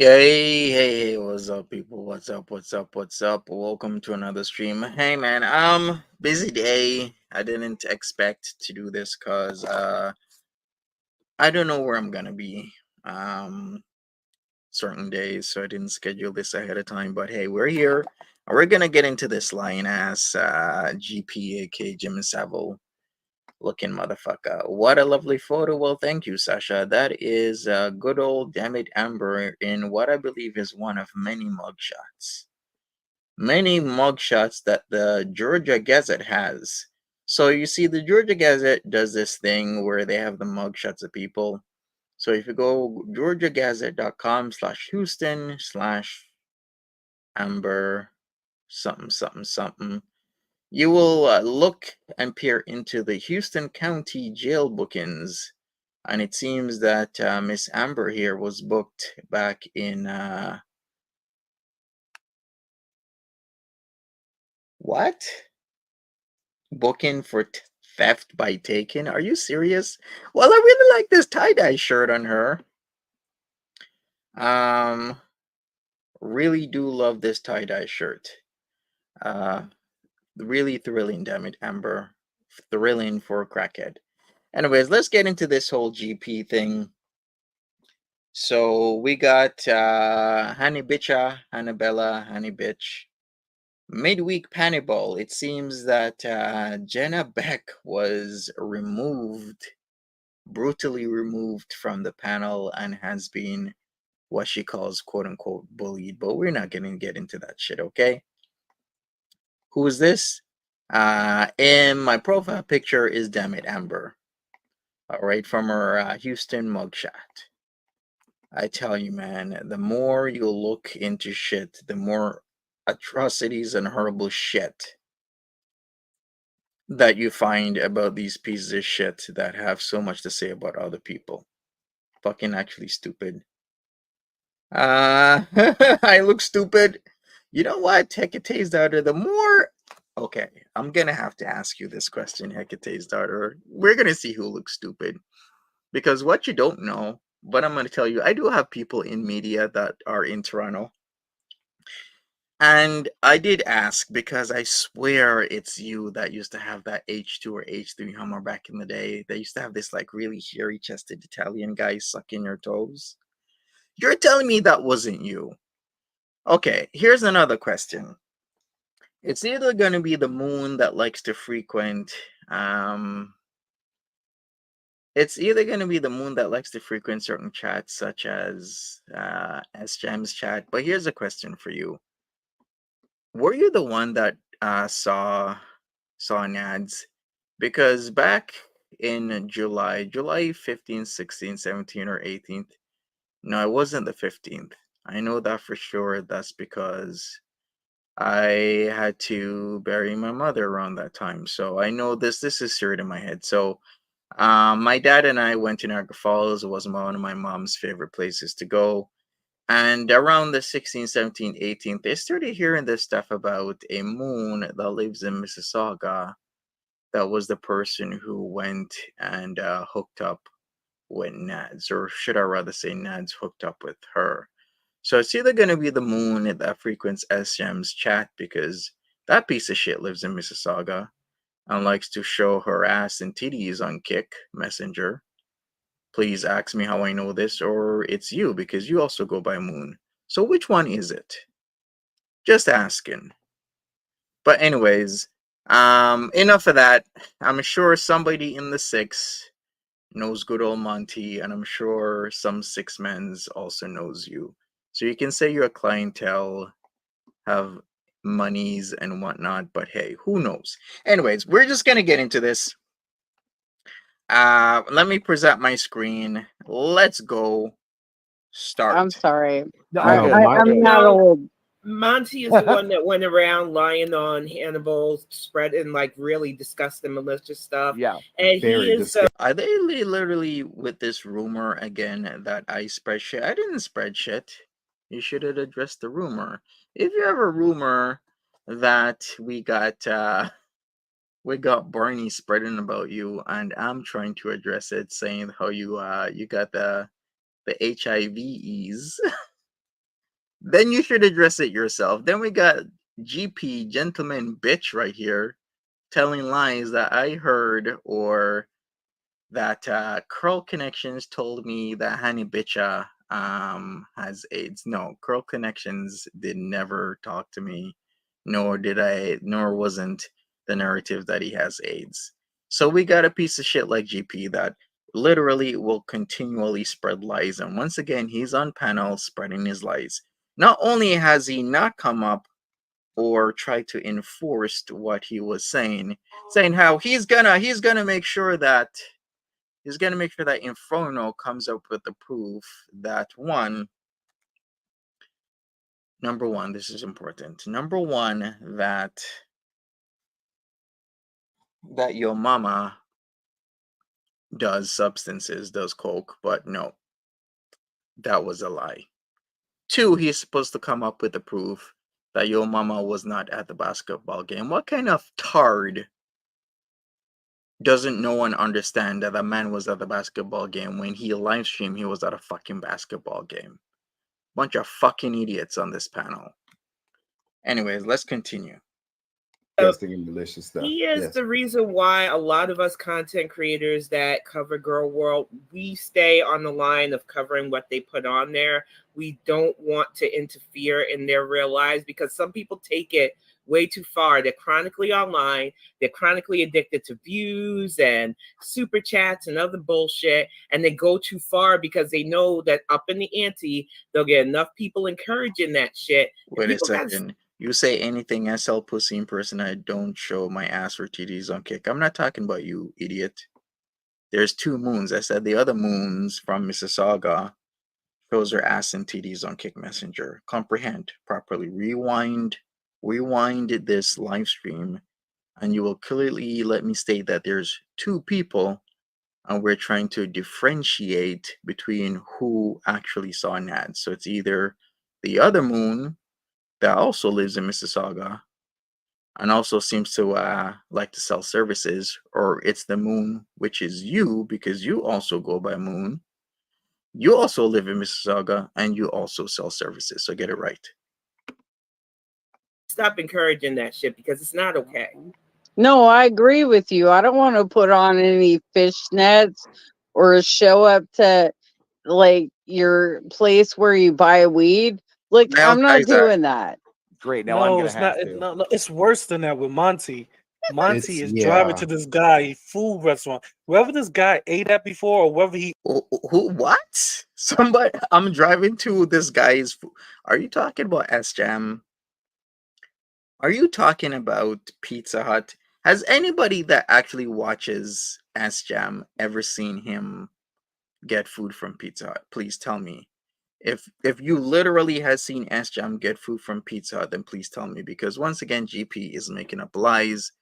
Hey, what's up, people? What's up? Welcome to another stream. Hey, man, busy day. I didn't expect to do this because I don't know where I'm gonna be certain days, so I didn't schedule this ahead of time. But hey, we're here, and we're gonna get into this lying ass GP, aka Jimmy Savile looking motherfucker. What a lovely photo. Well, thank you, Sasha. That is good old Dammit Amber in what I believe is one of many mugshots. Many mugshots that the Georgia Gazette has. So you see, the Georgia Gazette does this thing where they have the mugshots of people. So if you go georgiagazette.com/Houston slash Amber something something something, you will look and peer into the Houston County jail bookings, and it seems that Miss Amber here was booked back in what? Booking for theft by taking? Are you serious? Well, I really like this tie-dye shirt on her. Um, really do love this tie-dye shirt. Uh, really thrilling, damn it, Amber. Thrilling for a crackhead. Anyways, let's get into this whole GP thing. So we got Hannibytch, midweek Pannibal. It seems that Jenna Beck was brutally removed from the panel, and has been what she calls quote unquote bullied. But we're not gonna get into that shit, okay? Who is this? In my profile picture is Dammit Amber. Alright, from her Houston mugshot. I tell you, man, the more you look into shit, the more atrocities and horrible shit that you find about these pieces of shit that have so much to say about other people. Fucking actually stupid. I look stupid. You know what, Hecate's daughter, the more. Okay, I'm gonna have to ask you this question, Hecate's daughter. We're gonna see who looks stupid. Because what you don't know, but I'm gonna tell you, I do have people in media that are in Toronto. And I did ask because I swear it's you that used to have that H2 or H3 Hummer back in the day. They used to have this like really hairy chested Italian guy sucking your toes. You're telling me that wasn't you. Okay, here's another question. It's either going to be the moon that likes to frequent it's either going to be the moon that likes to frequent certain chats such as SGEM's chat. But here's a question for you. Were you the one that saw Nads? Because back in July 15th, 16th, 17th, or 18th, no, it wasn't the 15th. I know that for sure. That's because I had to bury my mother around that time. So I know this is seared in my head. So my dad and I went to Niagara Falls. It was one of my mom's favorite places to go. And around the 16th, 17th, 18th, they started hearing this stuff about a moon that lives in Mississauga. That was the person who went and hooked up with Nads, or should I rather say Nads hooked up with her. So it's either going to be the moon that frequents SM's chat, because that piece of shit lives in Mississauga and likes to show her ass and titties on Kick Messenger. Please ask me how I know this, or it's you because you also go by Moon. So which one is it? Just asking. But anyways, enough of that. I'm sure somebody in the six knows good old Monty, and I'm sure some six men's also knows you. So you can say you're a clientele, have monies and whatnot, but hey, who knows? Anyways, we're just gonna get into this. Let me present my screen. Let's go. I'm Start. sorry. No, I, okay, I my I'm not old. Monty is the one that went around lying on Hannibal, spreading like really disgusting, malicious stuff. yeah, And very he is Are they literally with this rumor again that I spread shit? I didn't spread shit. You should have addressed the rumor. If you have a rumor that we got Barney spreading about you, and I'm trying to address it, saying how you got the HIVs. then you should address it yourself. Then we got GP, gentleman bitch, right here, telling lies that I heard, or that Curl Connections told me that Hannibytch has AIDS. No, Curl Connections did never talk to me, nor wasn't the narrative that he has AIDS. So we got a piece of shit like GP that literally will continually spread lies, and once again he's on panel spreading his lies. Not only has he not come up or tried to enforce what he was saying how he's gonna make sure that Inferno comes up with the proof that number one, this is important. Number one, that your mama does substances, does coke, but no, that was a lie. Two, he's supposed to come up with the proof that your mama was not at the basketball game. What kind of tard doesn't no one understand that the man was at the basketball game when he live streamed he was at a fucking basketball game? Bunch of fucking idiots on this panel. Anyways, let's continue. Disgusting and malicious stuff. He is the reason why a lot of us content creators that cover Girl World, we stay on the line of covering what they put on there. We don't want to interfere in their real lives because some people take it way too far. They're chronically online. They're chronically addicted to views and super chats and other bullshit. And they go too far because they know that up in the ante, they'll get enough people encouraging that shit. Wait a second. You say anything I sell pussy in person, I don't show my ass or titties on Kick. I'm not talking about you, idiot. There's two moons. I said the other moons from Mississauga shows her ass and titties on Kick Messenger. Comprehend properly. Rewind this live stream, and you will clearly let me state that there's two people, and we're trying to differentiate between who actually saw Nad. So it's either the other moon that also lives in Mississauga and also seems to like to sell services, or it's the moon, which is you, because you also go by moon. You also live in Mississauga and you also sell services. So get it right. Stop encouraging that shit because it's not okay. No, I agree with you. I don't want to put on any fishnets or show up to like your place where you buy weed. Like, I'm not doing that. Great. Now I'm gonna have to. No, it's worse than that with Monty. Monty is driving to this guy food restaurant. Wherever this guy ate at before, or wherever he who what? Somebody, I'm driving to this guy's. Are you talking about S Jam? Are you talking about Pizza Hut? Has anybody that actually watches S Jam ever seen him get food from Pizza Hut? Please tell me. If you literally has seen S Jam get food from Pizza Hut, then please tell me, because once again GP is making up lies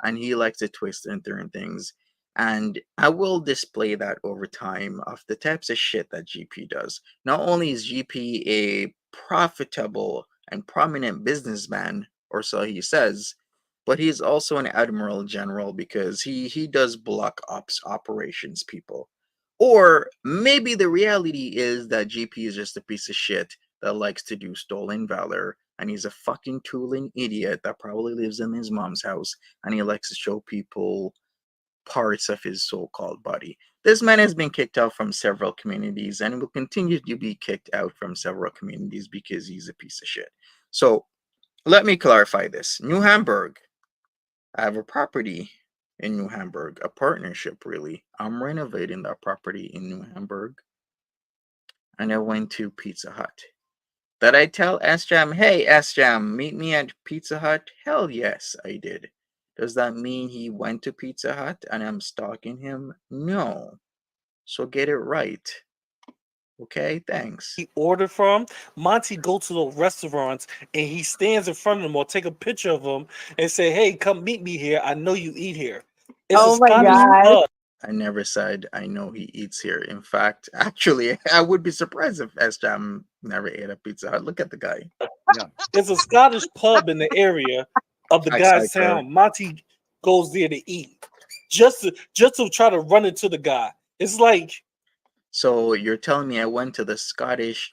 and he likes to twist and turn things, and I will display that over time of the types of shit that GP does. Not only is GP a profitable and prominent businessman, or so he says, but he's also an admiral general because he does block ops operations, people. Or maybe the reality is that GP is just a piece of shit that likes to do stolen valor, and he's a fucking tooling idiot that probably lives in his mom's house, and he likes to show people parts of his so-called body. This man has been kicked out from several communities and will continue to be kicked out from several communities because he's a piece of shit. So let me clarify this. New Hamburg, I have a property in New Hamburg, a partnership really. I'm renovating that property in New Hamburg, and I went to Pizza Hut. Did I tell S-Jam, hey S-Jam, meet me at Pizza Hut? Hell yes, I did. Does that mean he went to Pizza Hut and I'm stalking him? No. So get it right. Okay, thanks. He ordered from Monty go to the restaurants and he stands in front of them or take a picture of them and say, "Hey, come meet me here. I know you eat here." It's oh my God! I never said I know he eats here. In fact, actually, I would be surprised if S-Jam never ate a Pizza Hut. Look at the guy. Yeah. It's a Scottish pub in the area of the guy's town. Monty goes there to eat, just to try to run into the guy. It's like, so you're telling me I went to the Scottish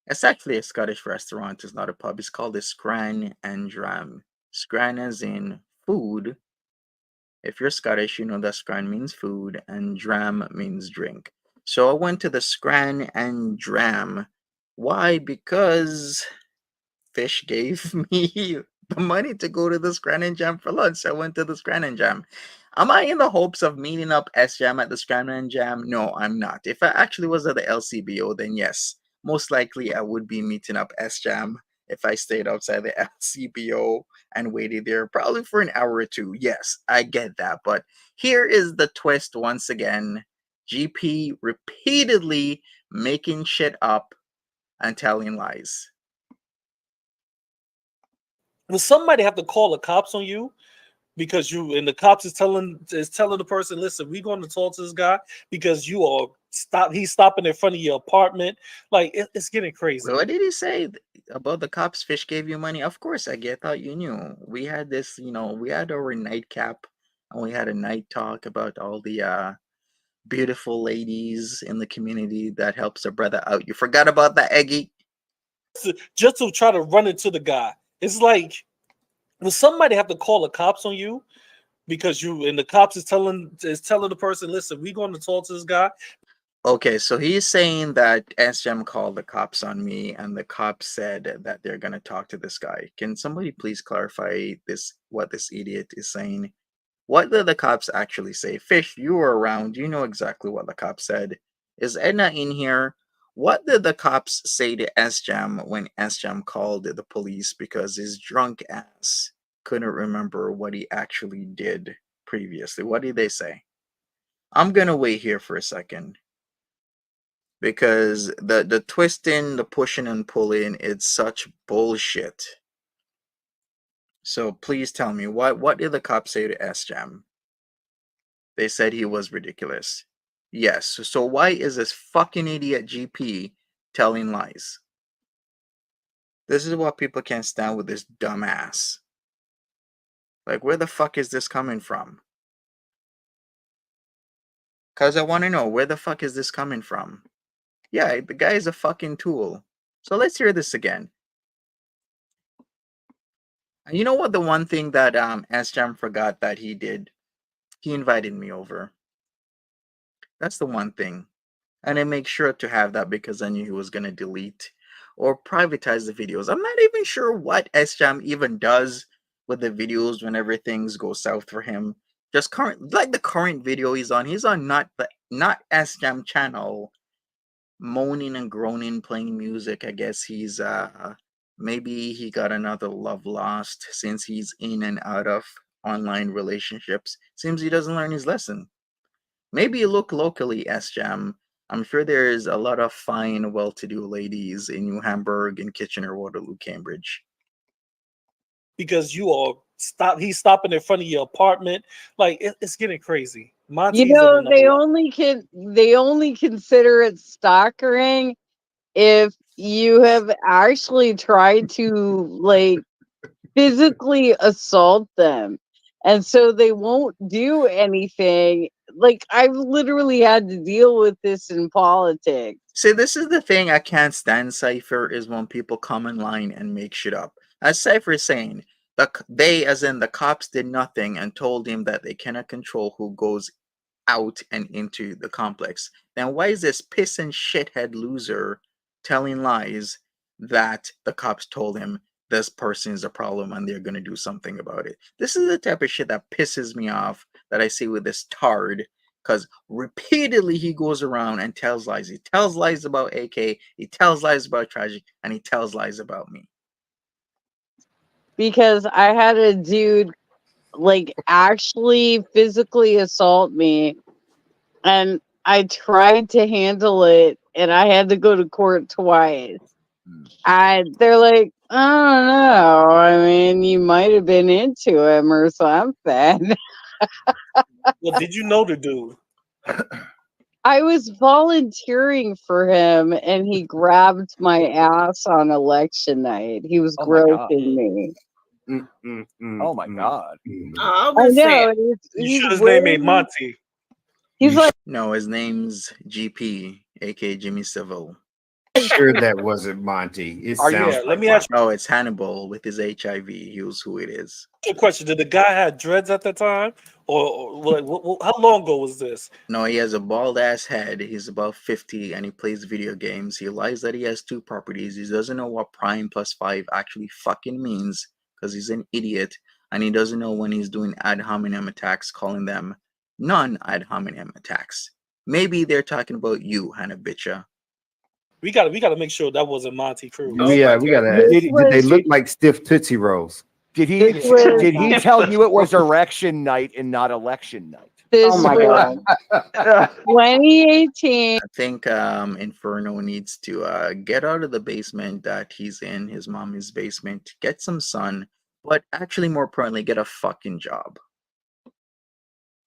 It's actually a Scottish restaurant. It's not a pub. It's called the Scran and Dram. Scran as in food. If you're Scottish, you know that Scran means food and Dram means drink. So I went to the Scran and Dram. Why? Because Fish gave me the money to go to the Scran and Jam for lunch. So I went to the Scran and Jam. Am I in the hopes of meeting up S Jam at the Scran and Jam? No, I'm not. If I actually was at the LCBO, then yes, most likely I would be meeting up S Jam if I stayed outside the LCBO and waited there probably for an hour or two. Yes, I get that. But here is the twist once again. GP repeatedly making shit up and telling lies. Will somebody have to call the cops on you because you and the cops is telling the person, listen, we're going to talk to this guy because you are he's stopping in front of your apartment. Like it's getting crazy. What did he say about the cops? Fish gave you money? Of course, I thought you knew. We had this, we had our nightcap and we had a night talk about all the beautiful ladies in the community that helps a brother out. You forgot about that, Eggy? Just to try to run into the guy. It's like, will somebody have to call the cops on you because you and the cops is telling the person, listen, we're going to talk to this guy. Okay, so he's saying that SGM called the cops on me and the cops said that they're going to talk to this guy. Can somebody please clarify what this idiot is saying? What did the cops actually say? Fish, you were around. You know exactly what the cops said. Is Edna in here? What did the cops say to SJam when SJam called the police because his drunk ass couldn't remember what he actually did previously? What did they say? I'm gonna wait here for a second because the twisting, the pushing and pulling, it's such bullshit. So please tell me what did the cops say to SJam? They said he was ridiculous. Yes, so why is this fucking idiot GP telling lies? This is what people can't stand with this dumbass. Like, where the fuck is this coming from? Because I want to know, where the fuck is this coming from? Yeah, the guy is a fucking tool. So let's hear this again. And you know what? The one thing that SJam forgot that he did? He invited me over. That's the one thing. And I make sure to have that because I knew he was going to delete or privatize the videos. I'm not even sure what SJam even does with the videos whenever things go south for him. Just the current video he's on not SJam channel, moaning and groaning, playing music. I guess he's maybe he got another love lost since he's in and out of online relationships. Seems he doesn't learn his lesson. Maybe look locally, SJam. I'm sure there's a lot of fine, well-to-do ladies in New Hamburg and Kitchener, Waterloo, Cambridge. Because he's stopping in front of your apartment. Like it's getting crazy. Monty's they only consider it stalkering if you have actually tried to physically assault them. And so they won't do anything. Like, I've literally had to deal with this in politics. See, this is the thing I can't stand, Cypher, is when people come in line and make shit up. As Cypher is saying, they, as in the cops, did nothing and told him that they cannot control who goes out and into the complex. Then why is this piss and shithead loser telling lies that the cops told him this person is a problem and they're going to do something about it? This is the type of shit that pisses me off that I see with this tard, because repeatedly he goes around and tells lies. He tells lies about AK, he tells lies about Tragic, and he tells lies about me. Because I had a dude actually physically assault me, and I tried to handle it, and I had to go to court twice. They're like, I don't know. I mean, you might have been into him or something. Well, did you know the dude? I was volunteering for him, and he grabbed my ass on election night. He was groping me. Oh my god! I know. His name ain't Monty. He's like, no, his name's GP, aka Jimmy Savile. Sure, that wasn't Monty. It Are you- sounds Yeah, like let me ask No, it's Hannibal with his HIV. He was who it is. you a question. Did the guy have dreads at the time? Or like, how long ago was this? No, he has a bald ass head. He's about 50 and he plays video games. He lies that he has 2 properties. He doesn't know what prime plus 5 actually fucking means because he's an idiot. And he doesn't know when he's doing ad hominem attacks, calling them non ad hominem attacks. Maybe they're talking about you, Hannibytch. We gotta make sure that wasn't Monty Cruz. Oh my we gotta. This Did they was- look like stiff Tootsie Rolls? Did he This was- did he tell you it was erection night and not election night? This Oh my was God. 2018. I think Inferno needs to get out of the basement that he's in, his mommy's basement, get some sun, but actually more importantly, get a fucking job.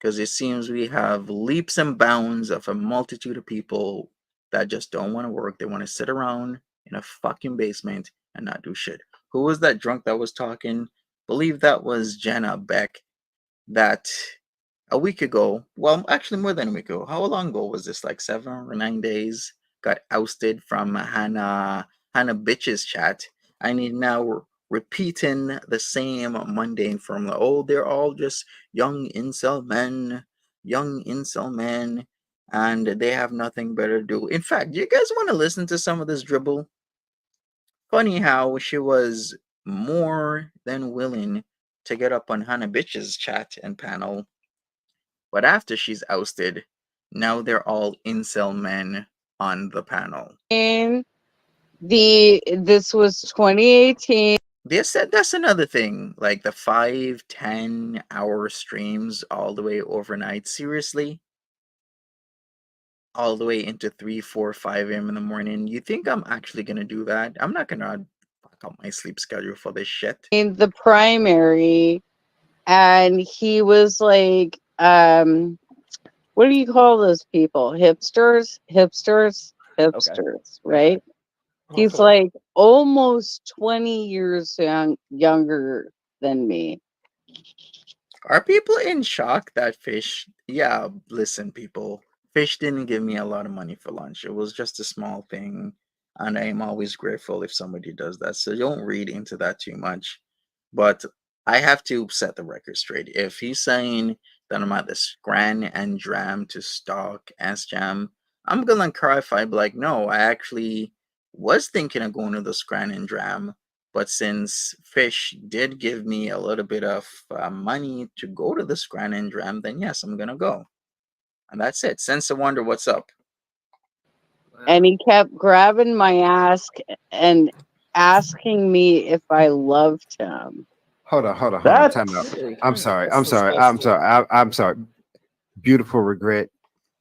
Because it seems we have leaps and bounds of a multitude of people that just don't want to work. They want to sit around in a fucking basement and not do shit. Who was that drunk that was talking? Believe that was Jenna Beck. That a week ago, well, actually more than a week ago. How long ago was this? Like 7 or 9 days. Got ousted from Hannibytch's chat. And he now repeating the same mundane formula. Oh, they're all just young incel men, and they have nothing better to do. In fact, do you guys want to listen to some of this dribble? Funny how she was more than willing to get up on Hannibytch's chat and panel, but after she's ousted, now they're all incel men on the panel. This was 2018. They said that's another thing, like the 5-10 hour streams all the way overnight. Seriously? All the way into 3, 4, 5 a.m. in the morning. You think I'm actually gonna do that? I'm not gonna fuck up my sleep schedule for this shit. In the primary, and he was like, what do you call those people? Hipsters, right? He's Okay. like almost 20 years younger than me. Are people in shock that Fish? Yeah, listen, people. Fish didn't give me a lot of money for lunch. It was just a small thing, and I am always grateful if somebody does that. So don't read into that too much. But I have to set the record straight. If he's saying that I'm at the Scran and Dram to stalk Jam, I'm gonna clarify, be like, no, I actually was thinking of going to the Scran and Dram. But since Fish did give me a little bit of money to go to the Scran and Dram, then yes, I'm gonna go. And that's it. Sense of Wonder, what's up? And he kept grabbing my ass and asking me if I loved him. Hold on. That's Time out. I'm sorry. Beautiful regret.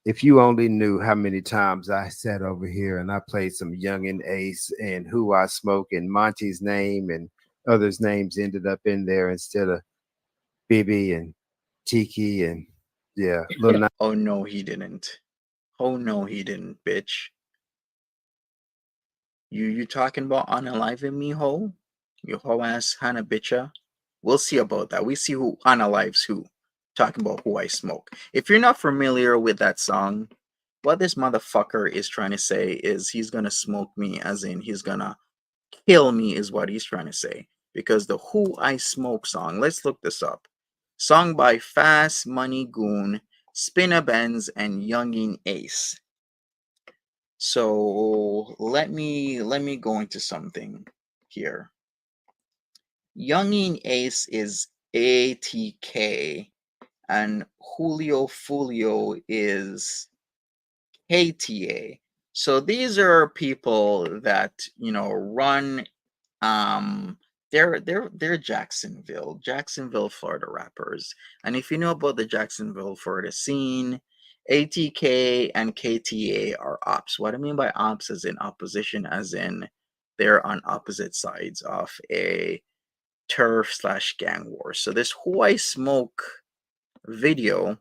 If you only knew how many times I sat over here and I played some Youngin' Ace and Who I Smoke and Monty's name and others' names ended up in there instead of Bibi and Tiki and Lil Oh no, he didn't. Oh no, he didn't, bitch. You talking about unaliving me, ho? You hoe ass Hannibytch? We'll see about that. We see who unalives who. Talking about Who I Smoke. If you're not familiar with that song, what this motherfucker is trying to say is he's gonna smoke me, as in he's gonna kill me, is what he's trying to say. Because the Who I Smoke song, let's look this up. Song by Fast Money Goon, Spinner Benz, and Youngin' Ace. So let me go into something here. Youngin' Ace is ATK and Julio Fulio is KTA. So these are people that run they're Jacksonville, Florida rappers. And if you know about the Jacksonville, Florida scene, ATK and KTA are ops. What I mean by ops is in opposition, as in they're on opposite sides of a turf/gang war. So this Who I Smoke video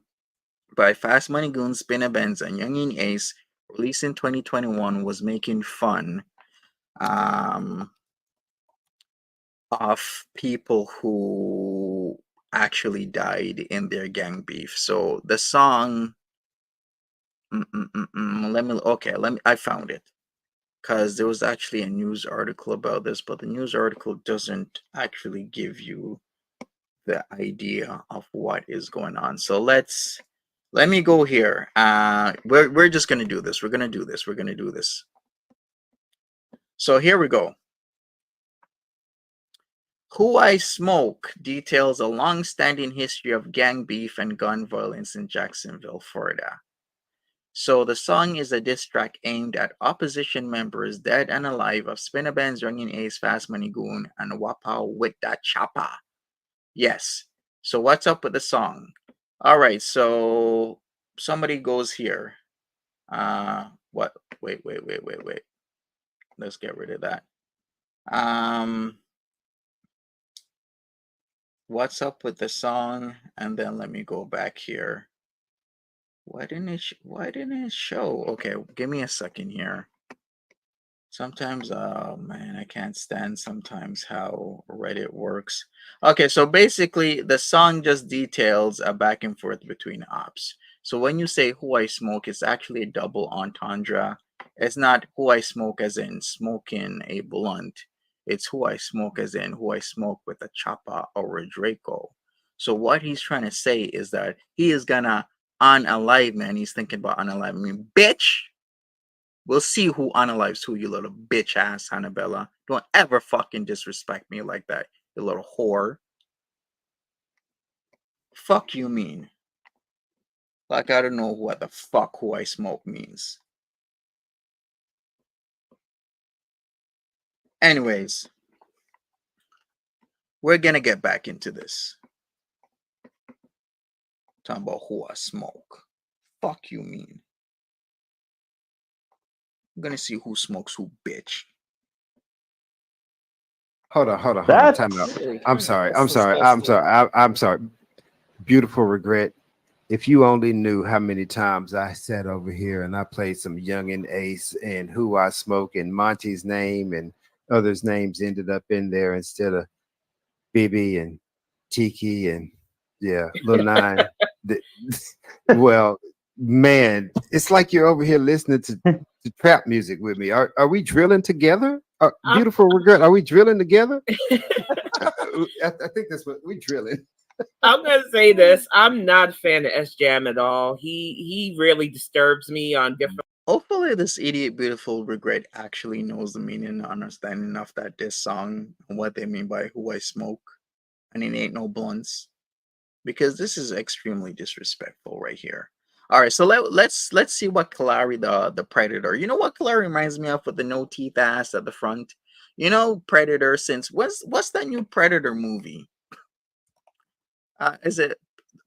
by Fast Money Goon, Spinner Benz, and Youngin' Ace, released in 2021, was making fun of people who actually died in their gang beef. So the song, I found it. because there was actually a news article about this, but the news article doesn't actually give you the idea of what is going on. So let me go here. We're just gonna do this. We're gonna do this. We're gonna do this. So here we go. Who I Smoke details a long-standing history of gang beef and gun violence in Jacksonville, Florida. So the song is a diss track aimed at opposition members, dead and alive, of Spinaband's Youngin Ace, Fast Money Goon, and Wapow with that chopper. Yes. So what's up with the song? All right. So somebody goes here. What? Wait. Let's get rid of that. What's up with the song? And then let me go back here. Why didn't it show? Okay, give me a second here. Sometimes, oh man, I can't stand sometimes how Reddit works. Okay, so basically the song just details a back and forth between ops. So when you say who I smoke, it's actually a double entendre. It's not who I smoke as in smoking a blunt. It's who I smoke as in who I smoke with a chopper or a Draco. So what he's trying to say is that he is gonna unalive man. He's thinking about unalive me. Bitch! We'll see who unalives who, you little bitch ass Hannibella. Don't ever fucking disrespect me like that, you little whore. Fuck you mean? Like I don't know what the fuck who I smoke means. Anyways, we're gonna get back into this. Talking about who I smoke. Fuck you mean? I'm gonna see who smokes who, bitch. Hold on. Time That's out. I'm sorry. That's disgusting. I'm sorry. Beautiful regret. If you only knew how many times I sat over here and I played some Youngin Ace and who I smoke and Monty's name and others' names ended up in there instead of BB and Tiki and Lil Nine. Well, man, it's like you're over here listening to trap music with me. Are we drilling together? Beautiful regret. Are we drilling together? I think that's what we're drilling. I'm gonna say this. I'm not a fan of S Jam at all. He really disturbs me on different. Hopefully this idiot beautiful regret actually knows the meaning and understanding of that diss song and what they mean by who I smoke. And it ain't no blunts. Because this is extremely disrespectful right here. All right, so let's see what Kalari the Predator. You know what Kalari reminds me of with the no teeth ass at the front? You know Predator since what's that new Predator movie? Is it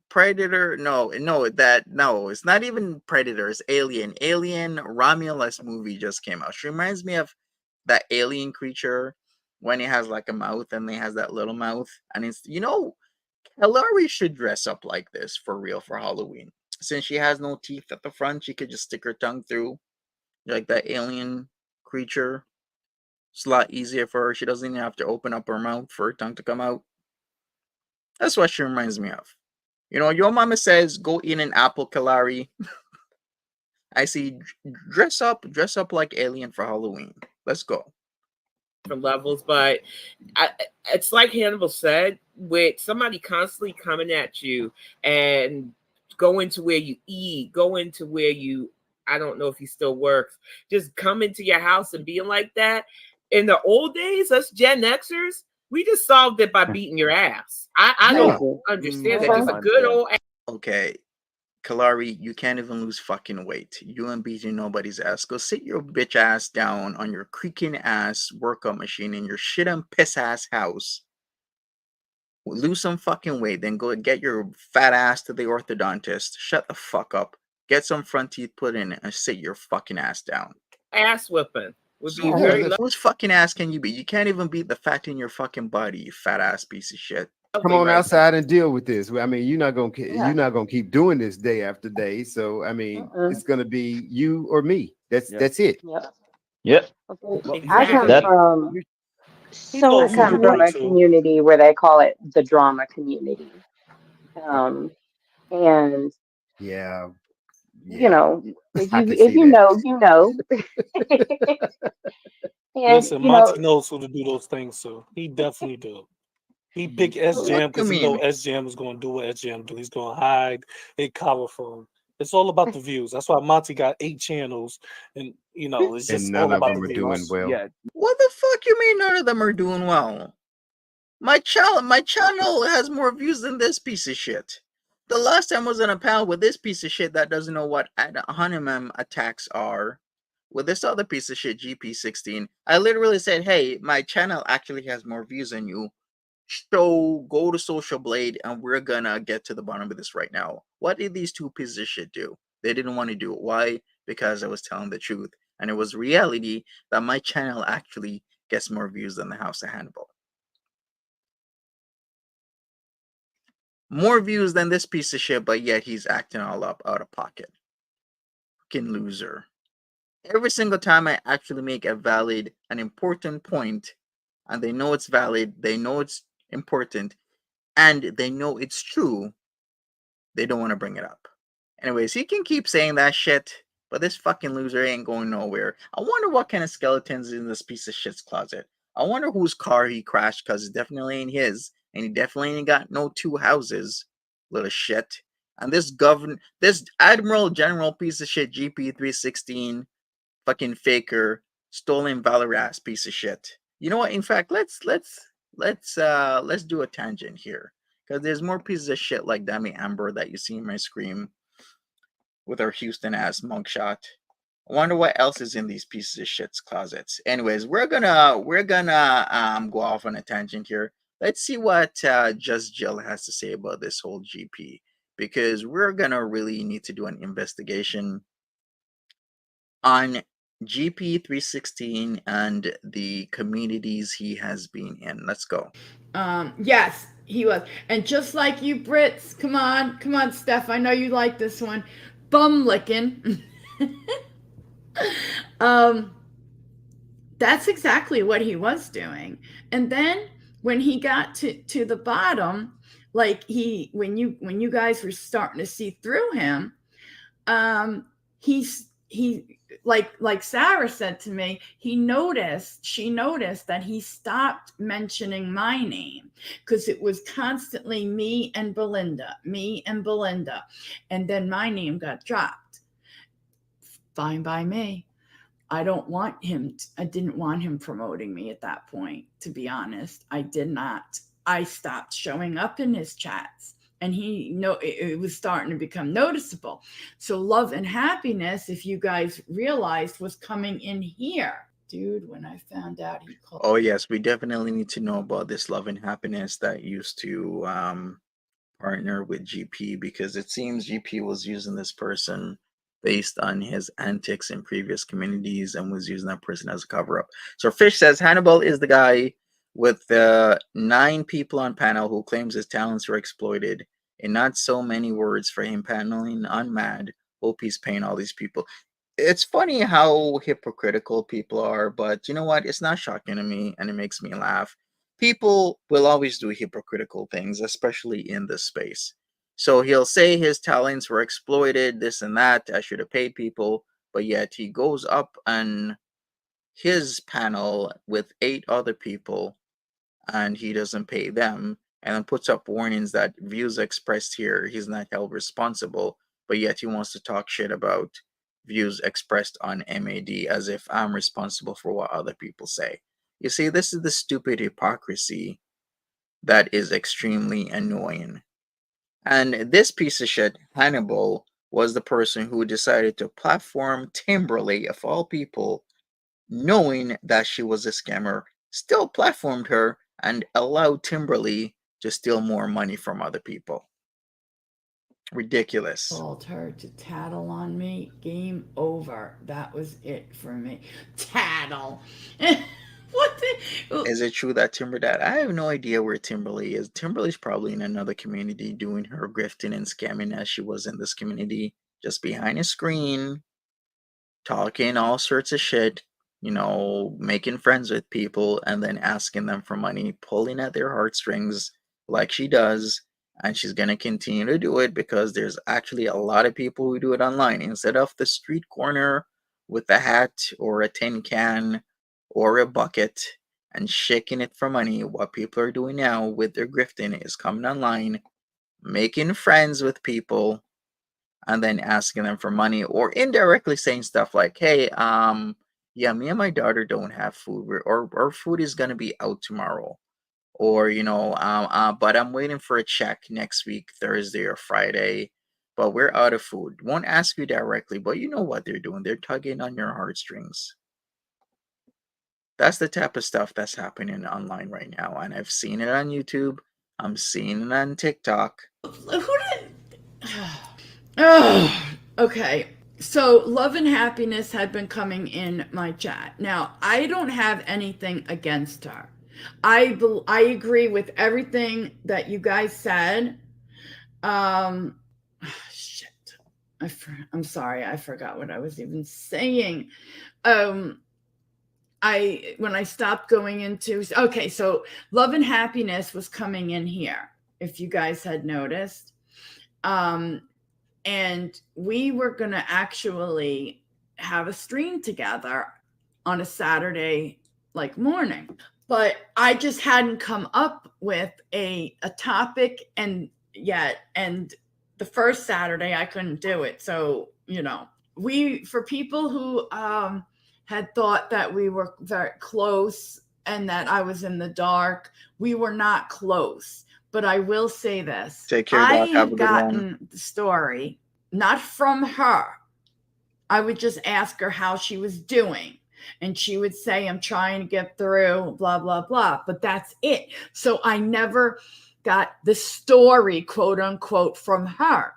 Predator? No, it's not even Predator, it's Alien. Alien Romulus movie just came out. She reminds me of that alien creature when it has like a mouth and it has that little mouth. And it's Hillary should dress up like this for real for Halloween. Since she has no teeth at the front, she could just stick her tongue through like that alien creature. It's a lot easier for her. She doesn't even have to open up her mouth for her tongue to come out. That's what she reminds me of. Your mama says go eat an apple, Kalari. I see dress up like alien for Halloween. Let's go. Levels, but it's like Hannibal said, with somebody constantly coming at you and going to where you eat, going to where you, I don't know if he still works, just come into your house and being like that. In the old days, us Gen Xers, we just solved it by beating your ass. I don't understand that. Just a good old. Okay, Kalari, you can't even lose fucking weight. You ain't beating nobody's ass. Go sit your bitch ass down on your creaking ass workout machine in your shit and piss ass house. Lose some fucking weight, then go get your fat ass to the orthodontist. Shut the fuck up. Get some front teeth put in and sit your fucking ass down. Ass whipping would be whose fucking ass can you beat? You can't even beat the fat in your fucking body, you fat ass piece of shit. Come on outside and deal with this. I mean, you're not gonna keep doing this day after day. So I mean, it's gonna be you or me. That's it. Yep. Okay. I come from a community where they call it the drama community. And You know, if I you can if see you that. know, you know. And Listen, you know, Monty knows who to do those things, so he definitely do. He picked S What Jam do you because he know mean? S Jam is going to do what S Jam do. He's going to hide a cover for him. It's all about the views. That's why Monty got 8 channels, and it's And just none all of about them the are views. doing well. Yeah, What the fuck you mean none of them are doing well? My channel has more views than this piece of shit. The last time I was on a panel with this piece of shit that doesn't know what Hannibytch attacks are. With this other piece of shit, GP16, I literally said, hey, my channel actually has more views than you. So go to Social Blade and we're gonna get to the bottom of this right now. What did these two pieces of shit do? They didn't want to do it. Why? Because I was telling the truth. And it was reality that my channel actually gets more views than the House of Hannibal. More views than this piece of shit, but yet he's acting all up out of pocket. Fucking loser. Every single time I actually make a valid, an important point, and they know it's valid, they know it's important, and they know it's true, they don't want to bring it up. Anyways, he can keep saying that shit, but this fucking loser ain't going nowhere. I wonder what kind of skeletons is in this piece of shit's closet. I wonder whose car he crashed, because it definitely ain't his, and he definitely ain't got no 2 houses, little shit. And this Admiral General piece of shit, GP316, fucking faker, stolen valor ass piece of shit. You know what? In fact, let's do a tangent here, because there's more pieces of shit like Dami Amber that you see in my screen with our Houston ass mugshot. I wonder what else is in these pieces of shit's closets. Anyways, we're gonna go off on a tangent here. Let's see what Just Jill has to say about this whole GP, because we're gonna really need to do an investigation on GP316 and the communities he has been in. Let's go. Yes, he was. And just like you Brits, come on, Steph, I know you like this one. Bum licking. That's exactly what he was doing. And then when he got to the bottom, like when you guys were starting to see through him, he like Sarah said to me, she noticed that he stopped mentioning my name, because it was constantly me and Belinda. And then my name got dropped. Fine by me. I didn't want him promoting me at that point, to be honest. I did not. I stopped showing up in his chats, and it was starting to become noticeable. So Love and Happiness, if you guys realized, was coming in here. Dude, when I found out he called. Oh yes, we definitely need to know about this Love and Happiness that used to partner with GP, because it seems GP was using this person based on his antics in previous communities and was using that person as a cover up. So Fish says Hannibal is the guy with the 9 people on panel who claims his talents were exploited. In not so many words for him paneling on Mad. Hope he's paying all these people. It's funny how hypocritical people are, but you know what? It's not shocking to me, and it makes me laugh. People will always do hypocritical things, especially in this space. So he'll say his talents were exploited, this and that, I should have paid people, but yet he goes up on his panel with 8 other people and he doesn't pay them, and then puts up warnings that views expressed here, he's not held responsible, but yet he wants to talk shit about views expressed on MAD as if I'm responsible for what other people say. You see, this is the stupid hypocrisy that is extremely annoying. And this piece of shit, Hannibal, was the person who decided to platform Timberlake, of all people, knowing that she was a scammer, still platformed her and allowed Timberlake to steal more money from other people. Ridiculous. Told her to tattle on me. Game over. That was it for me. Tattle. What the? Is it true that Timberlake? I have no idea where Timberlake is. Timberlake's probably in another community doing her grifting and scamming as she was in this community, just behind a screen, talking all sorts of shit, making friends with people and then asking them for money, pulling at their heartstrings like she does, And she's going to continue to do it because there's actually a lot of people who do it online. Instead of the street corner with a hat or a tin can or a bucket and shaking it for money, what people are doing now with their grifting is coming online, making friends with people, and then asking them for money, or indirectly saying stuff like, hey, yeah, me and my daughter don't have food, or our food is going to be out tomorrow. Or, but I'm waiting for a check next week, Thursday or Friday, but we're out of food. Won't ask you directly, but you know what they're doing. They're tugging on your heartstrings. That's the type of stuff that's happening online right now. And I've seen it on YouTube. I'm seeing it on TikTok. Who did? Oh, okay. So Love and Happiness had been coming in my chat. Now, I don't have anything against her. I agree with everything that you guys said. Shit. I'm sorry. I forgot what I was even saying. When I stopped going into, okay, so Love and Happiness was coming in here, if you guys had noticed. And we were going to actually have a stream together on a Saturday like morning, but I just hadn't come up with a topic and the first Saturday I couldn't do it. So, for people who had thought that we were very close and that I was in the dark, we were not close. But I will say this. Take care, I Doc. Have a had good gotten one. the story, not from her. I would just ask her how she was doing. And she would say, I'm trying to get through, blah, blah, blah. But that's it. So I never got the story, quote unquote, from her.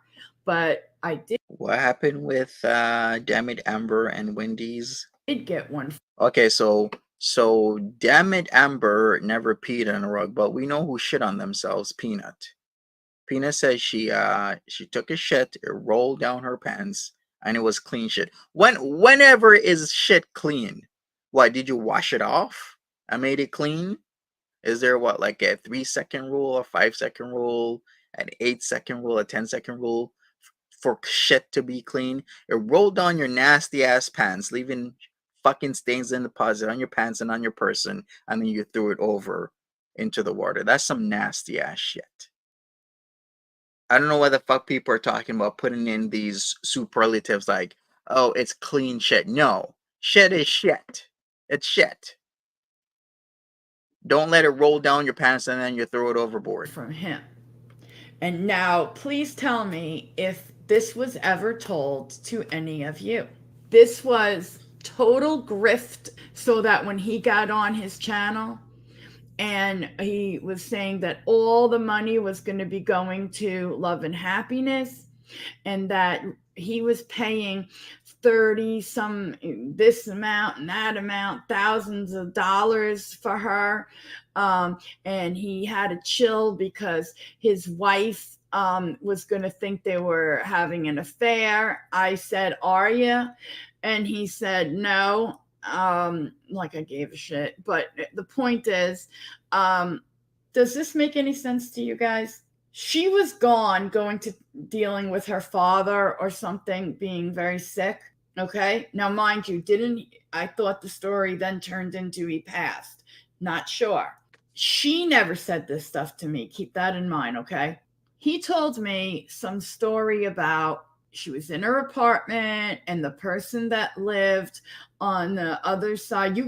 But I did. What happened with Damn It Amber and Wendy's? Did get one. Okay, so Damn It Amber never peed on a rug, but we know who shit on themselves. Peanut. Peanut says she took a shit, it rolled down her pants, and it was clean shit. Whenever is shit clean? What, did you wash it off? I made it clean? Is there like a 3-second rule, a 5-second rule, an 8-second rule, a 10-second rule for shit to be clean? It rolled down your nasty ass pants, leaving fucking stains in deposit on your pants and on your person, and then you threw it over into the water. That's some nasty ass shit. I don't know why the fuck people are talking about putting in these superlatives like, oh, it's clean shit. No, shit is shit. It's shit. Don't let it roll down your pants and then you throw it overboard. From him. And now, please tell me if this was ever told to any of you. This was total grift, so that when he got on his channel and he was saying that all the money was going to be going to Love and Happiness, and that he was paying 30 some this amount and that amount, thousands of dollars for her, and he had to chill because his wife was going to think they were having an affair. I said, are you? And he said no. Like I gave a shit. But the point is, does this make any sense to you guys? She was going to dealing with her father or something, being very sick. Okay. Now, mind you, I thought the story then turned into he passed. Not sure. She never said this stuff to me. Keep that in mind. Okay. He told me some story about she was in her apartment and the person that lived on the other side.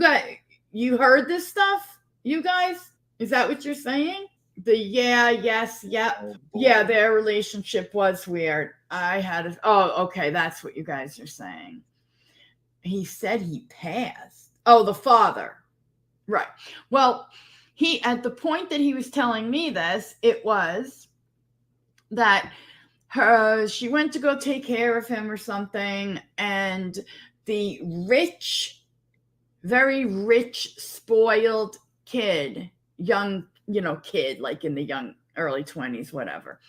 You heard this stuff, you guys? Is that what you're saying? Yeah, their relationship was weird. Okay, that's what you guys are saying. He said he passed. Oh, the father. Right. Well, at the point that he was telling me this, it was that she went to go take care of him or something, and the very rich, spoiled kid, young kid, like in the young early 20s, whatever,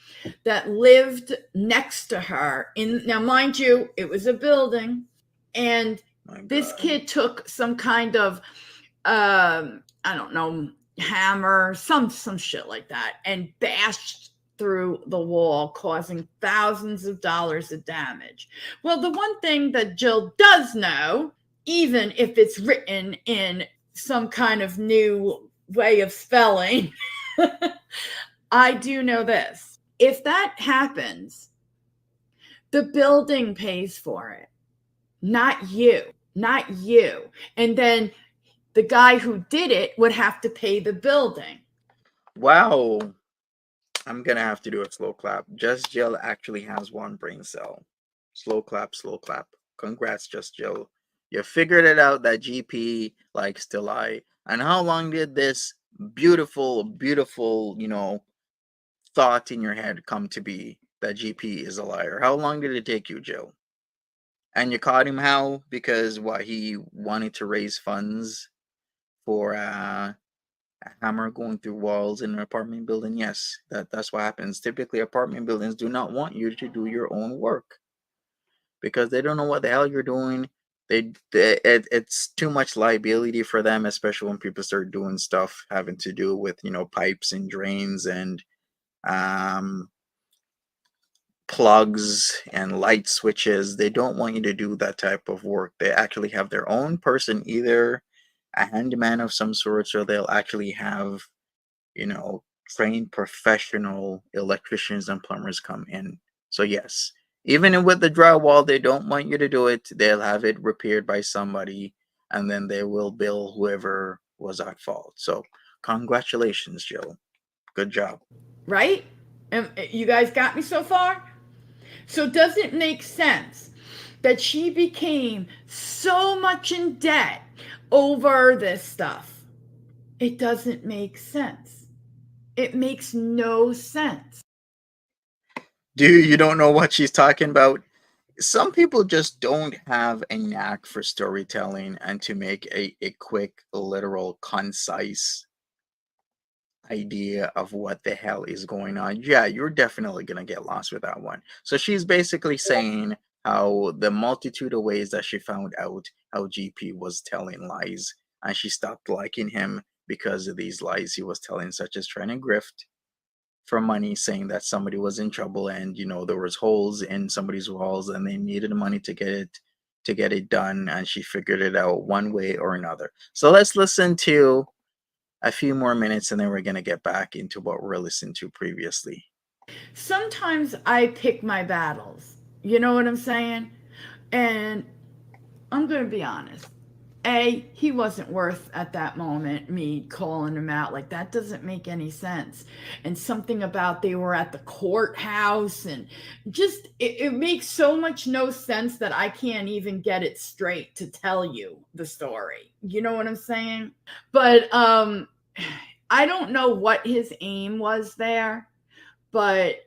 that lived next to her now mind you, it was a building, and this kid took some kind of I don't know, hammer, some shit like that, and bashed through the wall, causing thousands of dollars of damage. Well, the one thing that Jill does know, even if it's written in some kind of new way of spelling, I do know this. If that happens, the building pays for it, not you, not you. And then the guy who did it would have to pay the building. Wow. I'm gonna have to do a slow clap. Just Jill actually has one brain cell. Slow clap, slow clap. Congrats, Just Jill. You figured it out that GP likes to lie. And how long did this beautiful, beautiful, thought in your head come to be that GP is a liar? How long did it take you, Jill? And you caught him how? Because what, he wanted to raise funds for a hammer going through walls in an apartment building? Yes, that's what happens. Typically, apartment buildings do not want you to do your own work because they don't know what the hell you're doing. It's too much liability for them, especially when people start doing stuff having to do with pipes and drains and plugs and light switches. They don't want you to do that type of work. They actually have their own person, either a handyman of some sort, or they'll actually have trained professional electricians and plumbers come in. So yes, even with the drywall, they don't want you to do it. They'll have it repaired by somebody, and then they will bill whoever was at fault. So congratulations, Jill. Good job. Right? And you guys got me so far? So does it make sense that she became so much in debt over this stuff? It doesn't make sense. It makes no sense. You don't know what she's talking about? Some people just don't have a knack for storytelling and to make a quick, literal, concise idea of what the hell is going on. Yeah, you're definitely going to get lost with that one. So she's basically saying how the multitude of ways that she found out how GP was telling lies, and she stopped liking him because of these lies he was telling, such as trying to grift for money, saying that somebody was in trouble and there was holes in somebody's walls and they needed money to get it done, and she figured it out one way or another. So let's listen to a few more minutes and then we're going to get back into what we're listening to previously. Sometimes I pick my battles. You know what I'm saying? And I'm going to be honest. He wasn't worth at that moment me calling him out. Like, that doesn't make any sense. And something about they were at the courthouse, and just it makes so much no sense that I can't even get it straight to tell you the story. You know what I'm saying? But I don't know what his aim was there, but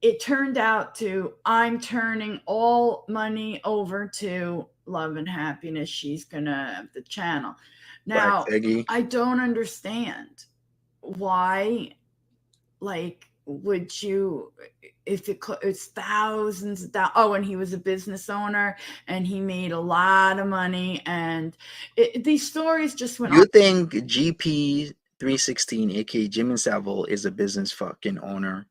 it turned out to, I'm turning all money over to Love and Happiness. She's gonna have the channel. Now, I don't understand why, like, would you, if it's thousands of dollars. Oh, and he was a business owner and he made a lot of money, and these stories just went on. You think GP 316, aka Jimmy Savile, is a business fucking owner?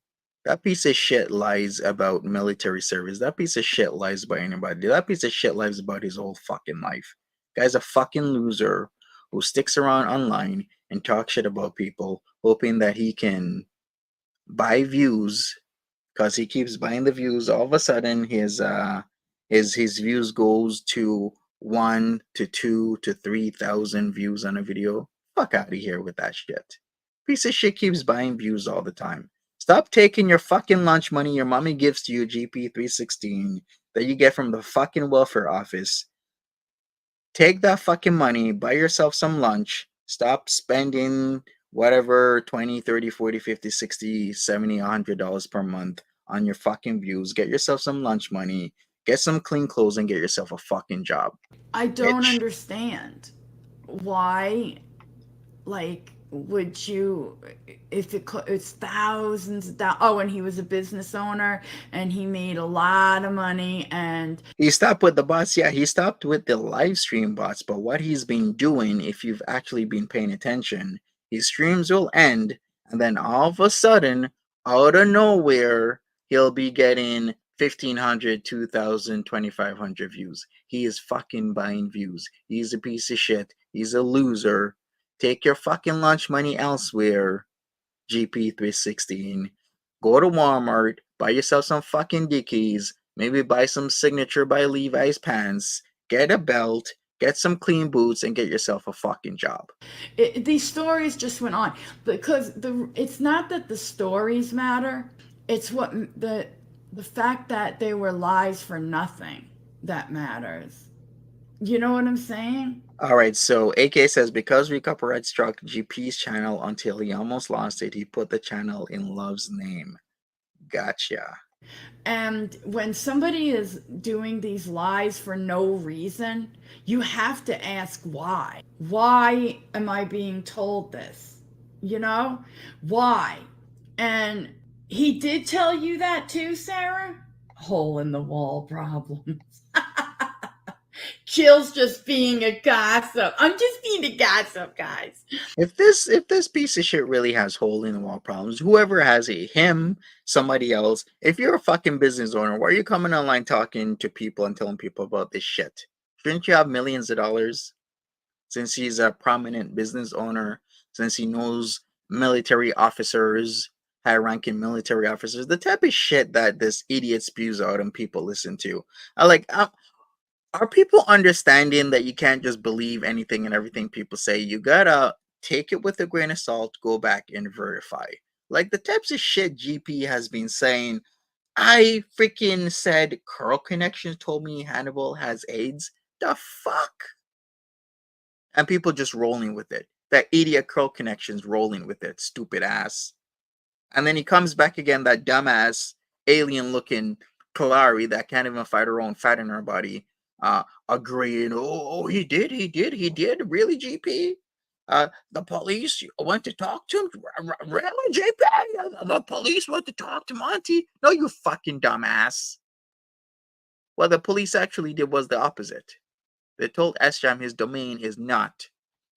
That piece of shit lies about military service. That piece of shit lies about anybody. That piece of shit lies about his whole fucking life. Guy's a fucking loser who sticks around online and talks shit about people, hoping that he can buy views, because he keeps buying the views. All of a sudden, his views goes to 1 to 2 to 3,000 views on a video. Fuck out of here with that shit. Piece of shit keeps buying views all the time. Stop taking your fucking lunch money your mommy gives to you, GP316, that you get from the fucking welfare office. Take that fucking money, buy yourself some lunch. Stop spending whatever 20, 30, 40, 50, 60, 70, $100 per month on your fucking views. Get yourself some lunch money, get some clean clothes, and get yourself a fucking job. I don't understand why, like, would you, if it's thousands of dollars. Oh, and he was a business owner and he made a lot of money, and he stopped with the bots. Yeah, he stopped with the live stream bots, but what he's been doing, if you've actually been paying attention, his streams will end, and then all of a sudden out of nowhere, he'll be getting 1,500, 2,000, 2,500 views. He is fucking buying views. He's a piece of shit. He's a loser. Take your fucking lunch money elsewhere, GP316. Go to Walmart, buy yourself some fucking Dickies, maybe buy some Signature by Levi's pants, get a belt, get some clean boots, and get yourself a fucking job. These stories just went on because it's not that the stories matter. It's what the fact that they were lies for nothing that matters. You know what I'm saying? All right, so AK says because copyright struck GP's channel until he almost lost it, he put the channel in Love's name. Gotcha. And when somebody is doing these lies for no reason, you have to ask why. Why am I being told this? You know? Why? And he did tell you that too, Sarah? Hole in the wall problems. Jill's just being a gossip. I'm just being a gossip, guys. If this piece of shit really has hole in the wall problems, whoever has it, him, somebody else, if you're a fucking business owner, why are you coming online talking to people and telling people about this shit? Shouldn't you have millions of dollars? Since he's a prominent business owner, since he knows military officers, high-ranking military officers, the type of shit that this idiot spews out and people listen to. Are people understanding that you can't just believe anything and everything people say? You gotta take it with a grain of salt, go back and verify. Like the types of shit GP has been saying. I freaking said Curl Connections told me Hannibal has AIDS. The fuck? And people just rolling with it. That idiot Curl Connections rolling with it, stupid ass. And then he comes back again, that dumbass, alien looking Kalari that can't even fight her own fat in her body, agreeing, oh, he did, really, GP? The police went to talk to him? Really, GP? The police went to talk to Monty? No, you fucking dumbass. What the police actually did was the opposite. They told S-Jam his domain is not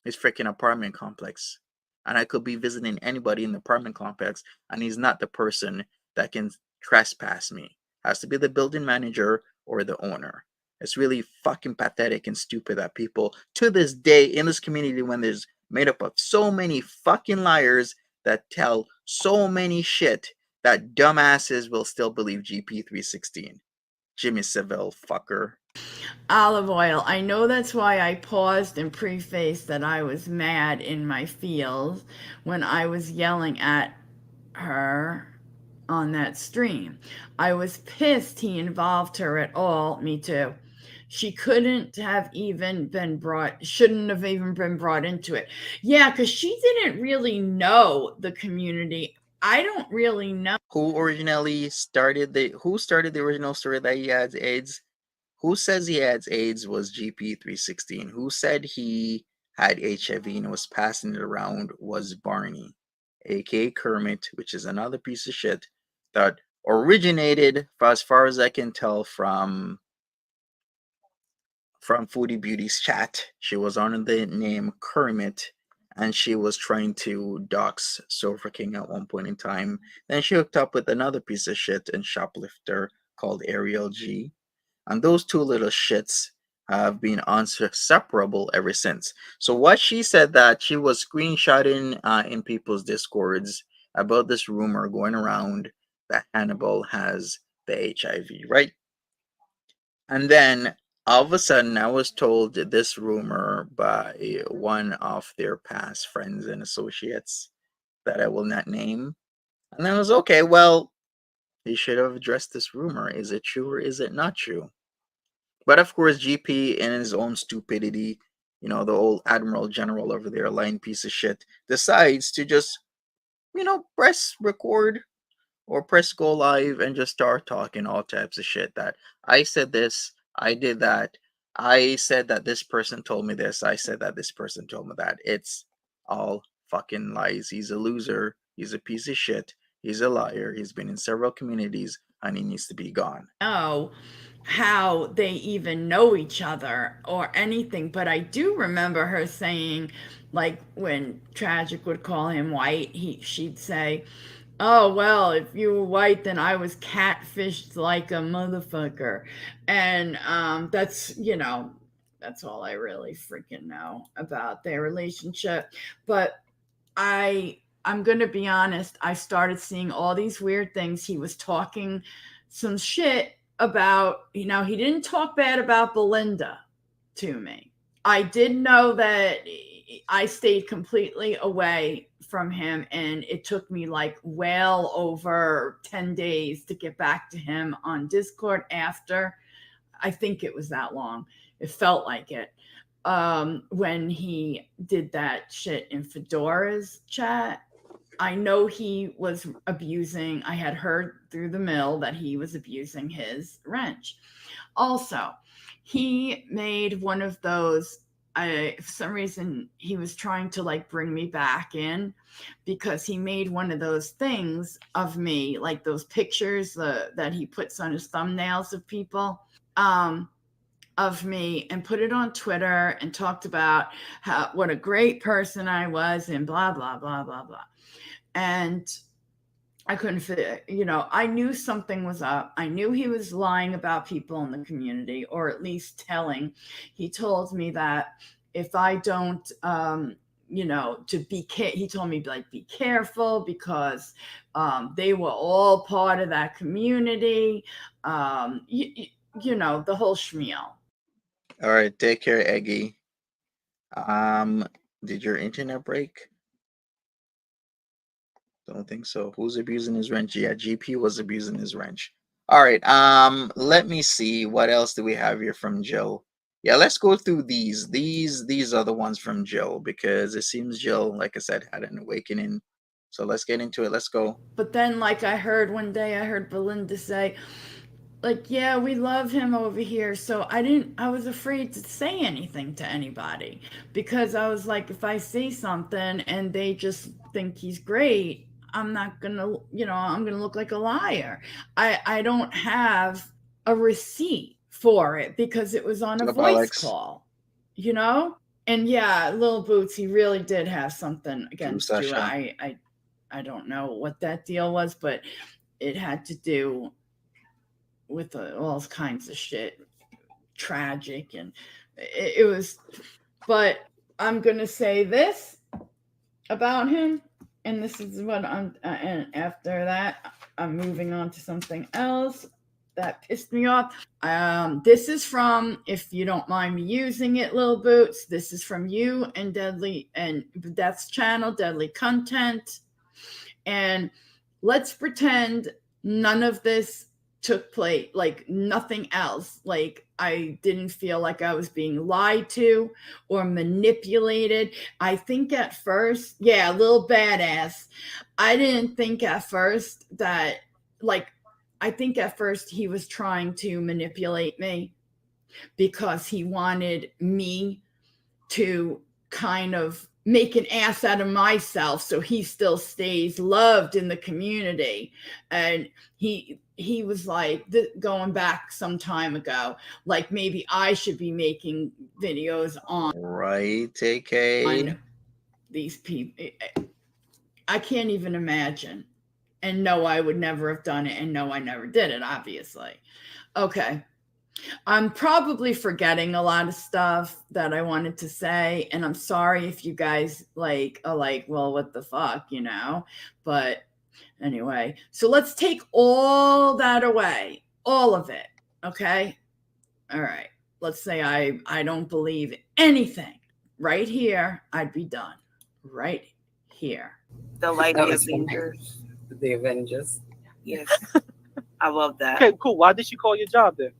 his freaking apartment complex. And I could be visiting anybody in the apartment complex, and he's not the person that can trespass me. Has to be the building manager or the owner. It's really fucking pathetic and stupid that people, to this day, in this community, when there's made up of so many fucking liars that tell so many shit, that dumbasses will still believe GP316. Jimmy Savile, fucker. Olive oil. I know that's why I paused and prefaced that I was mad in my feels when I was yelling at her on that stream. I was pissed he involved her at all. Me too. She shouldn't have even been brought into it. Yeah, because she didn't really know the community. I don't really know. Who started the original story that he has AIDS? Who says he has AIDS was GP316. Who said he had HIV and was passing it around was Barney, aka Kermit, which is another piece of shit that originated, as far as I can tell, from Foodie Beauty's chat. She was on the name Kermit, and she was trying to dox Sofa King at one point in time. Then she hooked up with another piece of shit and shoplifter called Ariel G. And those two little shits have been inseparable ever since. So what she said, that she was screenshotting in people's discords about this rumor going around that Hannibal has the HIV, right? And then all of a sudden I was told this rumor by one of their past friends and associates that I will not name. And I was okay, well, he should have addressed this rumor. Is it true or is it not true? But of course, GP, in his own stupidity, the old Admiral General over there, lying piece of shit, decides to just, press record or press go live and just start talking all types of shit. That I said this, I did that, I said that this person told me this, I said that this person told me that. It's all fucking lies. He's a loser. He's a piece of shit. He's a liar. He's been in several communities and he needs to be gone. Know how they even know each other or anything, but I do remember her saying, like when Tragic would call him white, she'd say, Oh, well, if you were white, then I was catfished like a motherfucker. And that's, that's all I really freaking know about their relationship. But I'm going to be honest, I started seeing all these weird things. He was talking some shit about, he didn't talk bad about Belinda to me. I did know that I stayed completely away from him, and it took me like well over 10 days to get back to him on Discord after. I think it was that long. It felt like it. When he did that shit in Fedora's chat. I know he was abusing, I had heard through the mill that he was abusing his wrench. Also, he made one of those, for some reason, he was trying to like bring me back in because he made one of those things of me, like those pictures that he puts on his thumbnails of people. Of me, and put it on Twitter and talked about what a great person I was and blah, blah, blah, blah, blah. And I couldn't fit, I knew something was up. I knew he was lying about people in the community, or at least telling. He told me that if I don't, he told me like, be careful because they were all part of that community. The whole schmeal. All right, take care, Eggy. Did your internet break? Don't think so. Who's abusing his wrench? Yeah, GP was abusing his wrench. All right. Let me see. What else do we have here from Joe? Yeah, let's go through these. These are the ones from Joe, because it seems Joe, like I said, had an awakening. So let's get into it. Let's go. But then, like I heard one day, I heard Belinda say, like, yeah, we love him over here. So I was afraid to say anything to anybody because I was like, if I say something and they just think he's great, I'm not gonna, I'm gonna look like a liar. I don't have a receipt for it because it was on a voice call, And yeah, Lil Boots, he really did have something against you. I don't know what that deal was, but it had to do with all kinds of shit, tragic, and it was. But I'm gonna say this about him, and this is what and after that, I'm moving on to something else that pissed me off. This is from, if you don't mind me using it, Lil Boots. This is from you and Deadly and Death's channel, Deadly Content, and let's pretend none of this took place, like nothing else. Like I didn't feel like I was being lied to or manipulated. I think at first, yeah, Lil Badass. I didn't think at first that, I think at first he was trying to manipulate me because he wanted me to kind of make an ass out of myself so he still stays loved in the community. And he was like, going back some time ago, like maybe I should be making videos on on these people. I can't even imagine. And no, I would never have done it. And no, I never did it, obviously. Okay. I'm probably forgetting a lot of stuff that I wanted to say. And I'm sorry if you guys are like, well, what the fuck, But anyway, so let's take all that away, all of it. Okay. All right. Let's say I don't believe anything. Right here, I'd be done. Right here. The Lady Avengers. The Avengers. Yes. I love that. Okay, cool. Why did she call your job then?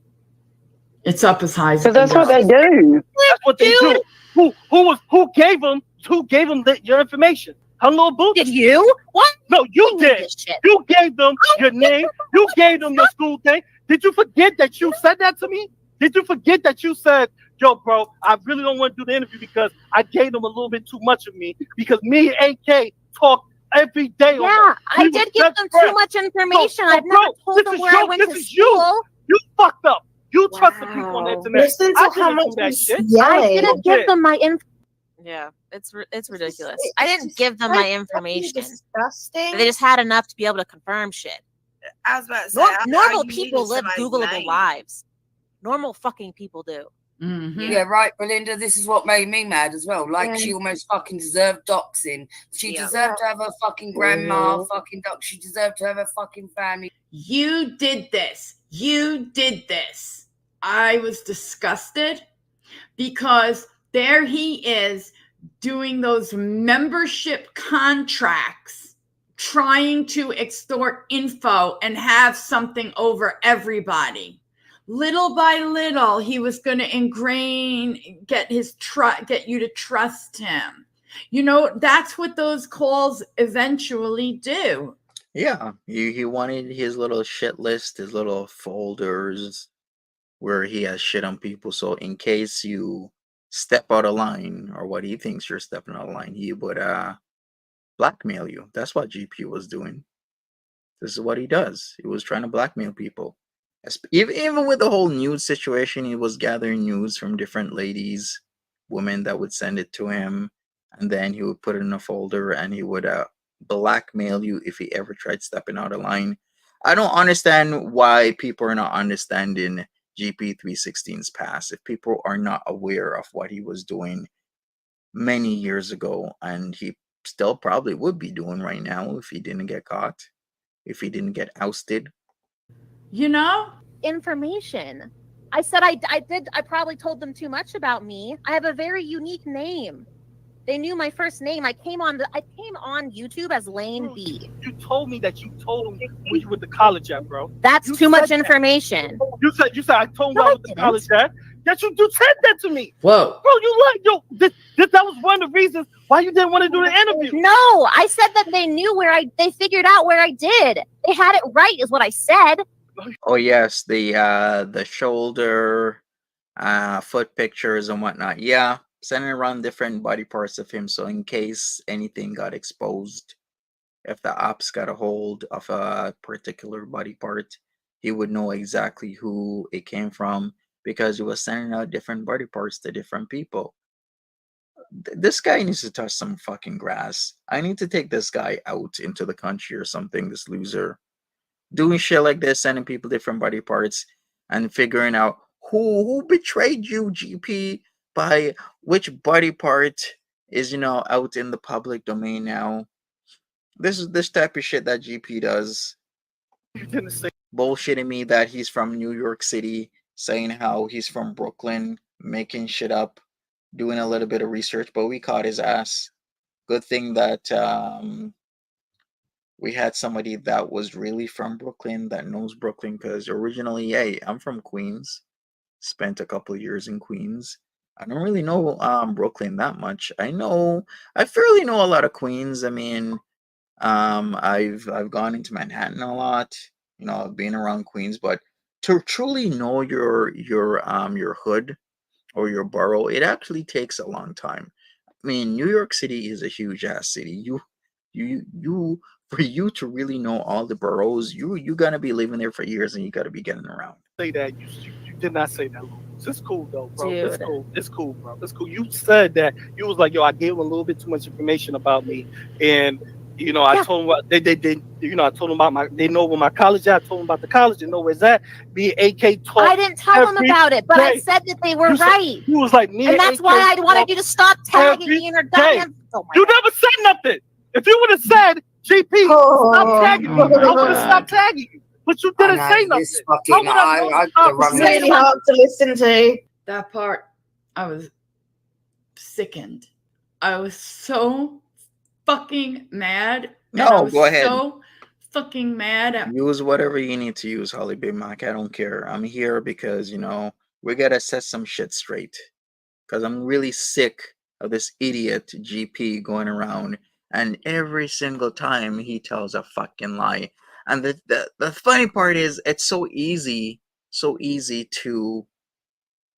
It's up as high as because that's what they do. That's what they do. Who gave them your information? Her Lil Boots? Did you? What? No, you did. You gave them your name. You gave them your school thing. Did you forget that you said that to me? Did you forget that you said, yo, bro, I really don't want to do the interview because I gave them a little bit too much of me because me and AK talk every day. Yeah, I did give them too much information. I've never told them where I went to school. You fucked up. You trust the people on the internet. Listen to how much that shit. I didn't give them my info. Yeah, it's ridiculous. I didn't give them my information. Disgusting. They just had enough to be able to confirm shit. I was about to say, Normal people live Googleable lives. Normal fucking people do. Mm-hmm. Yeah, right, Belinda. This is what made me mad as well. Like, she almost fucking deserved doxing. She deserved to have her fucking grandma fucking dox. She deserved to have her fucking family. You did this. You did this. I was disgusted because there he is doing those membership contracts, trying to extort info and have something over everybody. Little by little, he was going to get you to trust him. You know, that's what those calls eventually do. Yeah, he wanted his little shit list, his little folders where he has shit on people. So in case you step out of line or what he thinks you're stepping out of line, he would blackmail you. That's what GP was doing. This is what he does. He was trying to blackmail people. Even with the whole nude situation, he was gathering news from different ladies, women that would send it to him, and then he would put it in a folder and he would blackmail you if he ever tried stepping out of line. I don't understand why people are not understanding GP 316's past. If people are not aware of what he was doing many years ago, and he still probably would be doing right now if he didn't get caught, if he didn't get ousted. You know? Information. I said I probably told them too much about me. I have a very unique name. They knew my first name. I came on YouTube as Lane B. You told me that you told him where you went to college at, bro. That's too much information. You said I told him where I went to college at. Yes, you said that to me. Whoa. Bro, that was one of the reasons why you didn't want to do the interview. No, I said that they knew they figured out where I did. They had it right, is what I said. Oh yes, the shoulder, foot pictures and whatnot. Yeah, sending around different body parts of him, so in case anything got exposed, if the ops got a hold of a particular body part, he would know exactly who it came from because he was sending out different body parts to different people. This guy needs to touch some fucking grass. I need to take this guy out into the country or something, this loser. Doing shit like this, sending people different body parts and figuring out who betrayed you, GP, by which body part is, out in the public domain now. This is this type of shit that GP does. Bullshitting me that he's from New York City, saying how he's from Brooklyn, making shit up, doing a little bit of research, but we caught his ass. Good thing that we had somebody that was really from Brooklyn, that knows Brooklyn, because originally, hey, I'm from Queens. Spent a couple of years in Queens. I don't really know Brooklyn that much. I fairly know a lot of Queens. I mean, I've gone into Manhattan a lot. I've been around Queens, but to truly know your hood or your borough, it actually takes a long time. I mean, New York City is a huge ass city. You for you to really know all the boroughs, you gotta be living there for years and you gotta be getting around. Say that you did not say that. It's cool though, bro. Dude. It's cool, bro. It's cool. You said that you was like, yo, I gave them a little bit too much information about me, and I told them what they I told them about they know where my college at. I told them about the college. They know where it's at. Me and AK talk. I didn't tell them about it, but I said that they were right. You was like, me and that's why I wanted you to stop tagging me in your goddamn. You never said nothing. If you would have said, GP, stop tagging me, I would have stopped tagging you. But you didn't say nothing. It's really hard to listen to. That part, I was sickened. I was so fucking mad. No, go ahead. So fucking mad. Use whatever you need to use, Holly Big Mac. I don't care. I'm here because, we gotta set some shit straight. Because I'm really sick of this idiot GP going around, and every single time he tells a fucking lie. And the funny part is, it's so easy to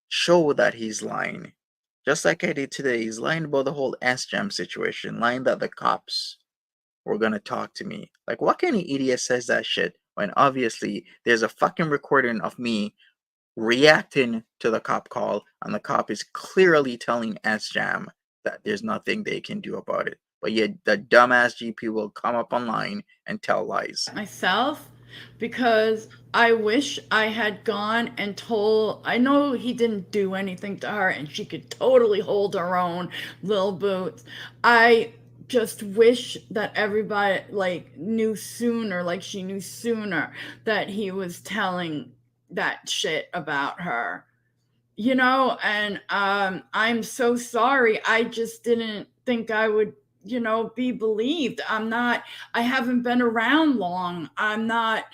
show that he's lying. Just like I did today, he's lying about the whole S-Jam situation, lying that the cops were gonna talk to me. Like, what kind of idiot says that shit when obviously there's a fucking recording of me reacting to the cop call, and the cop is clearly telling S-Jam that there's nothing they can do about it. But yet the dumbass GP will come up online and tell lies. Myself, because I wish I had gone and told. I know he didn't do anything to her and she could totally hold her own little boots. I just wish that everybody like knew sooner, like she knew sooner that he was telling that shit about her. You know, and I'm so sorry. I just didn't think I would, you know, be believed. I haven't been around long. I'm not,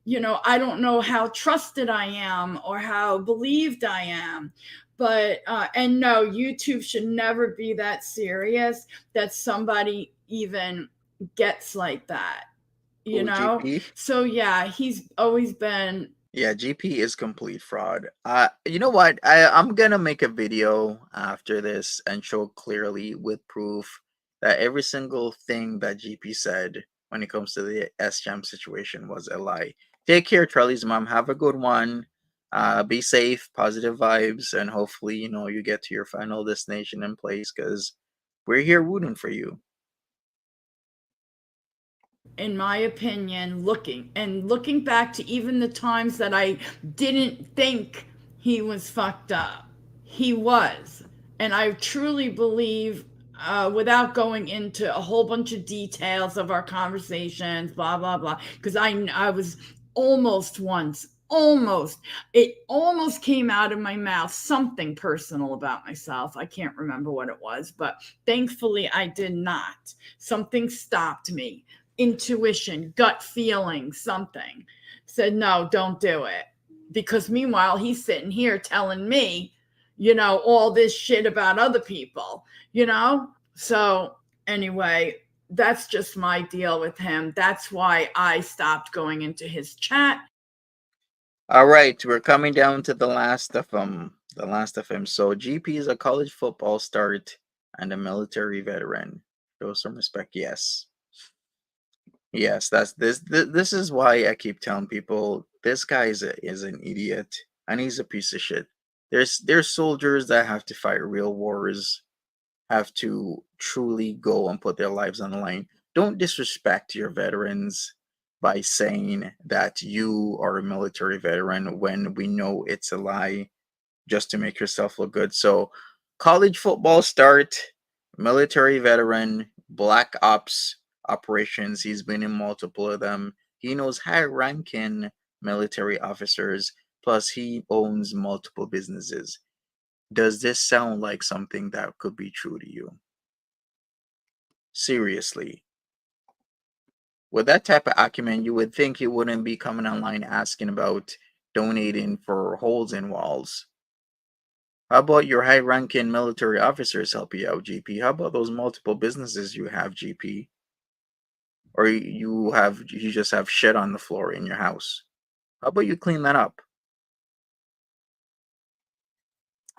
you know, I don't know how trusted I am or how believed I am. But, and no, YouTube should never be that serious that somebody even gets like that, you Ooh, know? GP? So, yeah, he's always been. Yeah, GP is complete fraud. You know what? I'm gonna make a video after this and show clearly with proof that every single thing that GP said when it comes to the S-Jam situation was a lie. Take care, Charlie's mom. Have a good one. Be safe, positive vibes, and hopefully, you know, you get to your final destination and place because we're here rooting for you. In my opinion, looking back to even the times that I didn't think he was fucked up, he was. And I truly believe, without going into a whole bunch of details of our conversations, blah, blah, blah, because I was it almost came out of my mouth something personal about myself. I can't remember what it was, but thankfully I did not. Something stopped me. Intuition, gut feeling, something said, no, don't do it. Because meanwhile, he's sitting here telling me, you know, all this shit about other people, you know? So anyway, that's just my deal with him. That's why I stopped going into his chat. All right, we're coming down to the last of them. So GP is a college football start and a military veteran. Show some respect. Yes. Yes, that's this is why I keep telling people this guy is an idiot and he's a piece of shit. There's soldiers that have to fight real wars, have to truly go and put their lives on the line. Don't disrespect your veterans by saying that you are a military veteran when we know it's a lie just to make yourself look good. So, college football start, military veteran, black ops operations. He's been in multiple of them. He knows high ranking military officers, plus, he owns multiple businesses. Does this sound like something that could be true to you? Seriously. With that type of acumen, you would think he wouldn't be coming online asking about donating for holes in walls. How about your high-ranking military officers help you out, GP? How about those multiple businesses you have, GP? Or you just have shit on the floor in your house? How about you clean that up?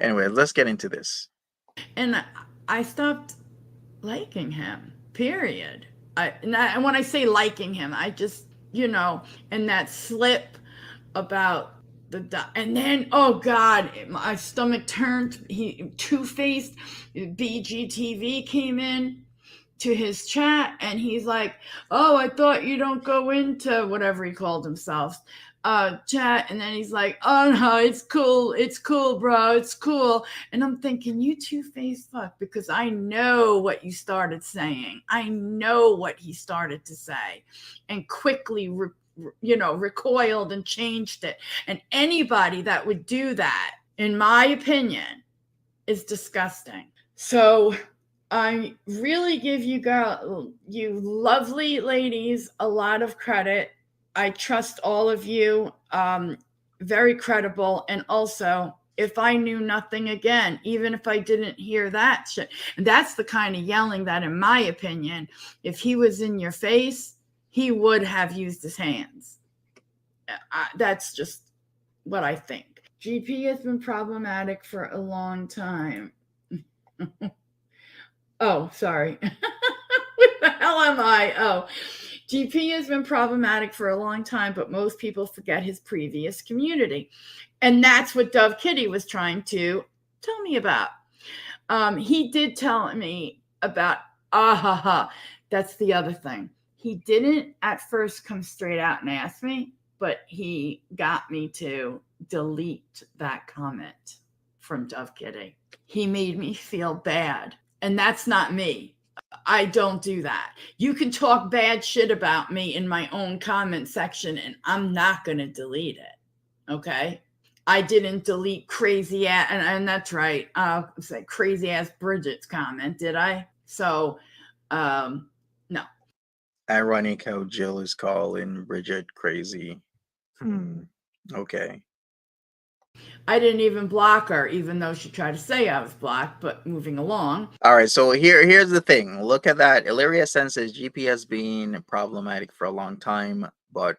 Anyway, let's get into this. And I stopped liking him, period. And when I say liking him, I just, you know, and that slip about and then, oh God, my stomach turned. He two-faced. BGTV came in to his chat and he's like, oh, I thought you don't go into whatever he called himself chat. And then he's like, oh no, it's cool bro, it's cool. And I'm thinking, you two-faced fuck, because I know what you started saying. I know what he started to say and quickly recoiled and changed it. And anybody that would do that, in my opinion, is disgusting. So I really give you lovely ladies a lot of credit. I trust all of you. Very credible. And also, if I knew nothing, again, even if I didn't hear that shit, and that's the kind of yelling that, in my opinion, if he was in your face, he would have used his hands. That's just what I think. GP has been problematic for a long time. Oh, sorry. What the hell am I? Oh, GP has been problematic for a long time, but most people forget his previous community. And that's what Dove Kitty was trying to tell me about. He did tell me about that's the other thing. He didn't at first come straight out and ask me, but he got me to delete that comment from Dove Kitty. He made me feel bad, and that's not me. I don't do that. You can talk bad shit about me in my own comment section, and I'm not going to delete it. Okay? I didn't delete crazy ass, and that's right. I'll say crazy ass Bridget's comment, did I? So, no. Ironic how Jill is calling Bridget crazy. Okay. I didn't even block her, even though she tried to say I was blocked, but moving along. All right, so here's the thing. Look at that. Illyria says GP has been problematic for a long time, but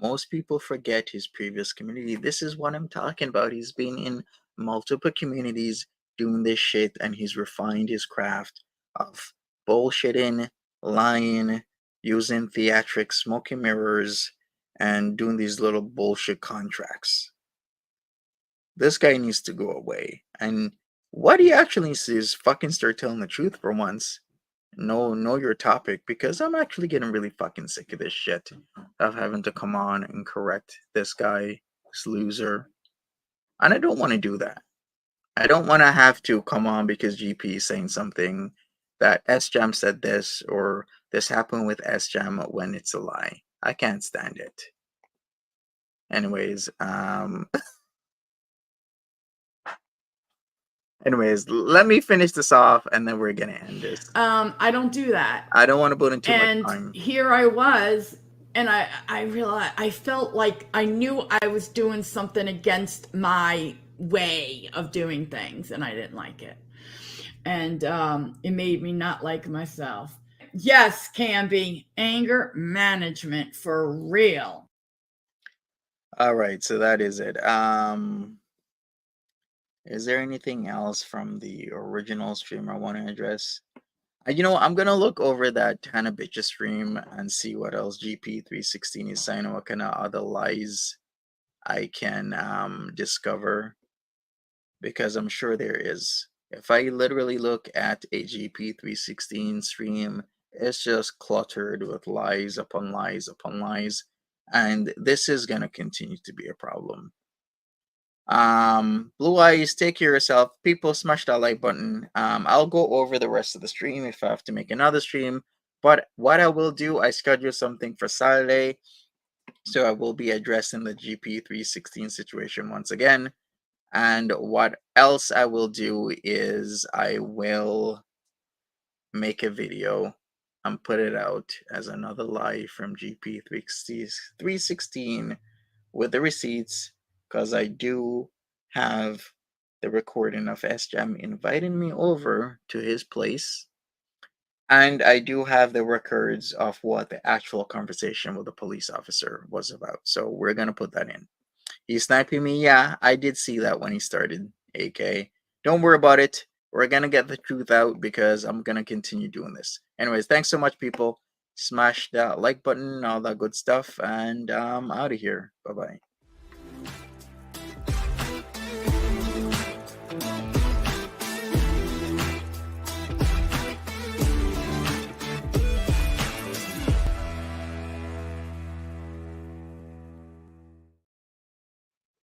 most people forget his previous community. This is what I'm talking about. He's been in multiple communities doing this shit, and he's refined his craft of bullshitting, lying, using theatrics, smoking mirrors, and doing these little bullshit contracts. This guy needs to go away. And what he actually needs to do is fucking start telling the truth for once. Know your topic, because I'm actually getting really fucking sick of this shit of having to come on and correct this guy, this loser. And I don't want to do that. I don't want to have to come on because GP is saying something that S-Jam said this, or this happened with S-Jam, when it's a lie. I can't stand it. Anyways, let me finish this off, and then we're gonna end this. I don't do that. I don't want to put in too And much time. here I was, and I realized, I felt like I knew I was doing something against my way of doing things, and I didn't like it. And it made me not like myself. Yes, can be anger management for real. All right, so that is it. Is there anything else from the original stream I want to address? You know, I'm gonna look over that Hannibytch stream and see what else GP316 is saying, what kind of other lies I can discover, because I'm sure there is. If I literally look at a GP316 stream, it's just cluttered with lies upon lies upon lies, and this is gonna continue to be a problem. Blue Eyes, take care of yourself. People, smash that like button. I'll go over the rest of the stream if I have to make another stream. But what I will do, I schedule something for Saturday, so I will be addressing the GP316 situation once again. And what else I will do is I will make a video and put it out as another lie from GP316 with the receipts, because I do have the recording of S-Jam inviting me over to his place, and I do have the records of what the actual conversation with the police officer was about. So we're gonna put that in. He's sniping me. Yeah, I did see that when he started. AK, don't worry about it. We're gonna get the truth out, because I'm gonna continue doing this. Anyways, thanks so much, people. Smash that like button, all that good stuff, and I'm out of here. Bye bye.